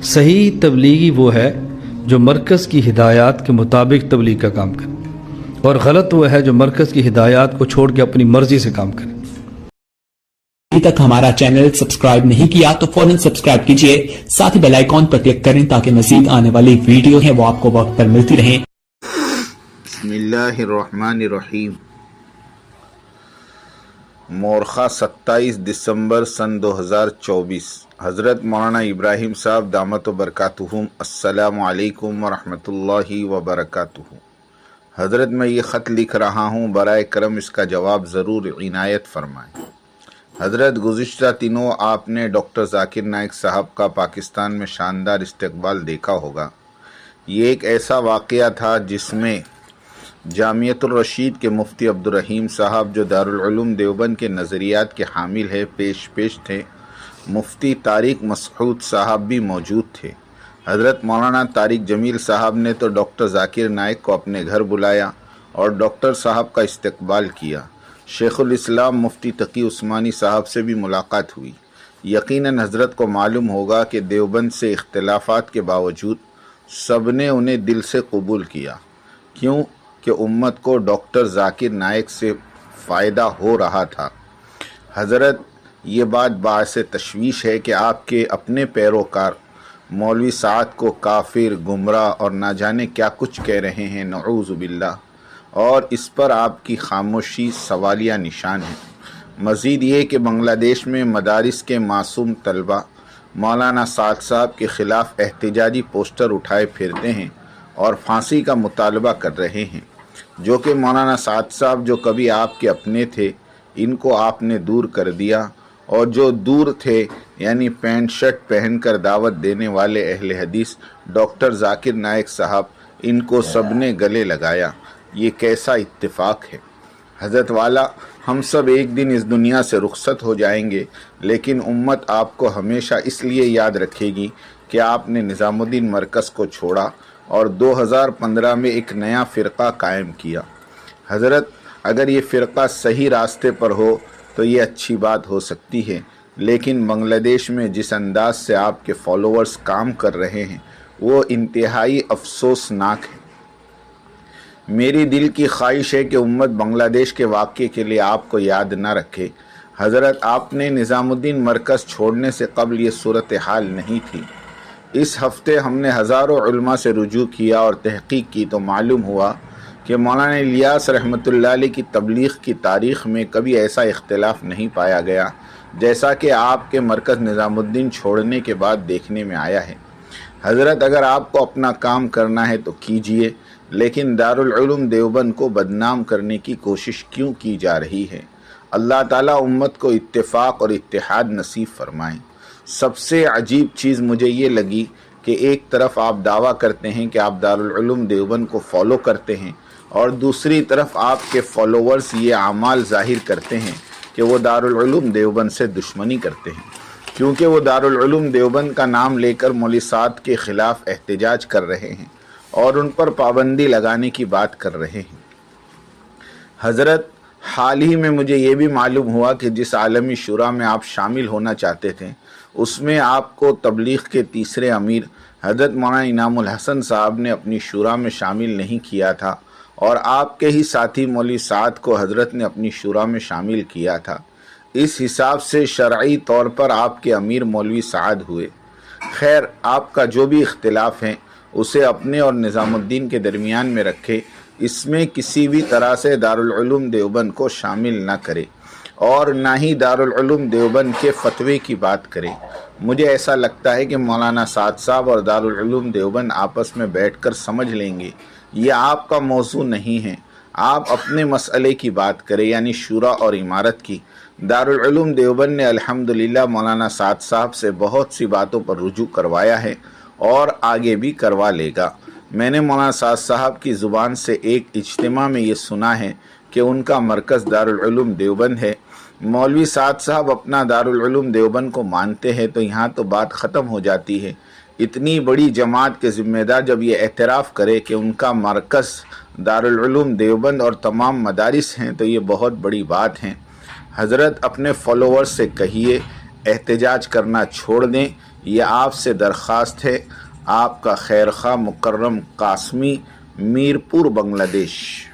صحیح تبلیغی وہ ہے جو مرکز کی ہدایات کے مطابق تبلیغ کا کام کرے، اور غلط وہ ہے جو مرکز کی ہدایات کو چھوڑ کے اپنی مرضی سے کام کرے۔ ابھی تک ہمارا چینل سبسکرائب نہیں کیا تو فوراً سبسکرائب کیجئے، ساتھ ہی بیل آئیکن پر کلک کریں تاکہ مزید آنے والی ویڈیو ہیں وہ آپ کو وقت پر ملتی رہیں۔ بسم اللہ الرحمن الرحیم۔ مورخہ 27 دسمبر سن 2024۔ حضرت مولانا ابراہیم صاحب دامت و برکاتہم، السلام علیکم ورحمۃ اللہ وبرکاتہ۔ حضرت میں یہ خط لکھ رہا ہوں، برائے کرم اس کا جواب ضرور عنایت فرمائیں۔ حضرت گزشتہ دنوں آپ نے ڈاکٹر ذاکر نائک صاحب کا پاکستان میں شاندار استقبال دیکھا ہوگا۔ یہ ایک ایسا واقعہ تھا جس میں جامعۃ الرشید کے مفتی عبدالرحیم صاحب، جو دارالعلوم دیوبند کے نظریات کے حامل ہے، پیش تھے۔ مفتی طارق مسعود صاحب بھی موجود تھے۔ حضرت مولانا طارق جمیل صاحب نے تو ڈاکٹر ذاکر نائک کو اپنے گھر بلایا اور ڈاکٹر صاحب کا استقبال کیا۔ شیخ الاسلام مفتی تقی عثمانی صاحب سے بھی ملاقات ہوئی۔ یقیناً حضرت کو معلوم ہوگا کہ دیوبند سے اختلافات کے باوجود سب نے انہیں دل سے قبول کیا، کیوں کہ امت کو ڈاکٹر ذاکر نائک سے فائدہ ہو رہا تھا۔ حضرت یہ بات باعث تشویش ہے کہ آپ کے اپنے پیروکار مولوی سعد کو کافر، گمراہ اور نہ جانے کیا کچھ کہہ رہے ہیں، نعوذ باللہ، اور اس پر آپ کی خاموشی سوالیہ نشان ہے۔ مزید یہ کہ بنگلہ دیش میں مدارس کے معصوم طلبہ مولانا سعد صاحب کے خلاف احتجاجی پوسٹر اٹھائے پھرتے ہیں اور پھانسی کا مطالبہ کر رہے ہیں، جو کہ مولانا سعد صاحب جو کبھی آپ کے اپنے تھے، ان کو آپ نے دور کر دیا، اور جو دور تھے یعنی پینٹ شرٹ پہن کر دعوت دینے والے اہل حدیث ڈاکٹر ذاکر نائک صاحب، ان کو سب نے گلے لگایا۔ یہ کیسا اتفاق ہے! حضرت والا، ہم سب ایک دن اس دنیا سے رخصت ہو جائیں گے، لیکن امت آپ کو ہمیشہ اس لیے یاد رکھے گی کہ آپ نے نظام الدین مرکز کو چھوڑا اور 2015 میں ایک نیا فرقہ قائم کیا۔ حضرت، اگر یہ فرقہ صحیح راستے پر ہو تو یہ اچھی بات ہو سکتی ہے، لیکن بنگلہ دیش میں جس انداز سے آپ کے فالوورز کام کر رہے ہیں وہ انتہائی افسوسناک ہے۔ میری دل کی خواہش ہے کہ امت بنگلہ دیش کے واقعے کے لیے آپ کو یاد نہ رکھے۔ حضرت، آپ نے نظام الدین مرکز چھوڑنے سے قبل یہ صورتحال نہیں تھی۔ اس ہفتے ہم نے ہزاروں علماء سے رجوع کیا اور تحقیق کی تو معلوم ہوا کہ مولانا الیاس رحمۃ اللہ علیہ کی تبلیغ کی تاریخ میں کبھی ایسا اختلاف نہیں پایا گیا جیسا کہ آپ کے مرکز نظام الدین چھوڑنے کے بعد دیکھنے میں آیا ہے۔ حضرت، اگر آپ کو اپنا کام کرنا ہے تو کیجئے، لیکن دارالعلوم دیوبند کو بدنام کرنے کی کوشش کیوں کی جا رہی ہے؟ اللہ تعالیٰ امت کو اتفاق اور اتحاد نصیب فرمائیں۔ سب سے عجیب چیز مجھے یہ لگی کہ ایک طرف آپ دعویٰ کرتے ہیں کہ آپ دارالعلوم دیوبند کو فالو کرتے ہیں، اور دوسری طرف آپ کے فالوورز یہ اعمال ظاہر کرتے ہیں کہ وہ دارالعلوم دیوبند سے دشمنی کرتے ہیں، کیونکہ وہ دارالعلوم دیوبند کا نام لے کر مولوی سعد کے خلاف احتجاج کر رہے ہیں اور ان پر پابندی لگانے کی بات کر رہے ہیں۔ حضرت، حال ہی میں مجھے یہ بھی معلوم ہوا کہ جس عالمی شورا میں آپ شامل ہونا چاہتے تھے، اس میں آپ کو تبلیغ کے تیسرے امیر حضرت مولانا انعام الحسن صاحب نے اپنی شورا میں شامل نہیں کیا تھا، اور آپ کے ہی ساتھی مولوی سعد کو حضرت نے اپنی شورا میں شامل کیا تھا۔ اس حساب سے شرعی طور پر آپ کے امیر مولوی سعد ہوئے۔ خیر، آپ کا جو بھی اختلاف ہے اسے اپنے اور نظام الدین کے درمیان میں رکھے، اس میں کسی بھی طرح سے دارالعلوم دیوبند کو شامل نہ کرے اور نہ ہی دارالعلوم دیوبند کے فتوے کی بات کرے۔ مجھے ایسا لگتا ہے کہ مولانا سعد صاحب اور دارالعلوم دیوبند آپس میں بیٹھ کر سمجھ لیں گے۔ یہ آپ کا موضوع نہیں ہے، آپ اپنے مسئلے کی بات کریں، یعنی شورا اور امارت کی۔ دارالعلوم دیوبند نے الحمدللہ مولانا سعد صاحب سے بہت سی باتوں پر رجوع کروایا ہے اور آگے بھی کروا لے گا۔ میں نے مولانا سعد صاحب کی زبان سے ایک اجتماع میں یہ سنا ہے کہ ان کا مرکز دارالعلوم دیوبند ہے۔ مولوی سعد صاحب اپنا دارالعلوم دیوبند کو مانتے ہیں تو یہاں تو بات ختم ہو جاتی ہے۔ اتنی بڑی جماعت کے ذمہ دار جب یہ اعتراف کرے کہ ان کا مرکز دارالعلوم دیوبند اور تمام مدارس ہیں تو یہ بہت بڑی بات ہے۔ حضرت، اپنے فالوورز سے کہیے احتجاج کرنا چھوڑ دیں، یہ آپ سے درخواست ہے، آپ کا خیر خواہ مکرم قاسمی، میرپور، بنگلہ دیش۔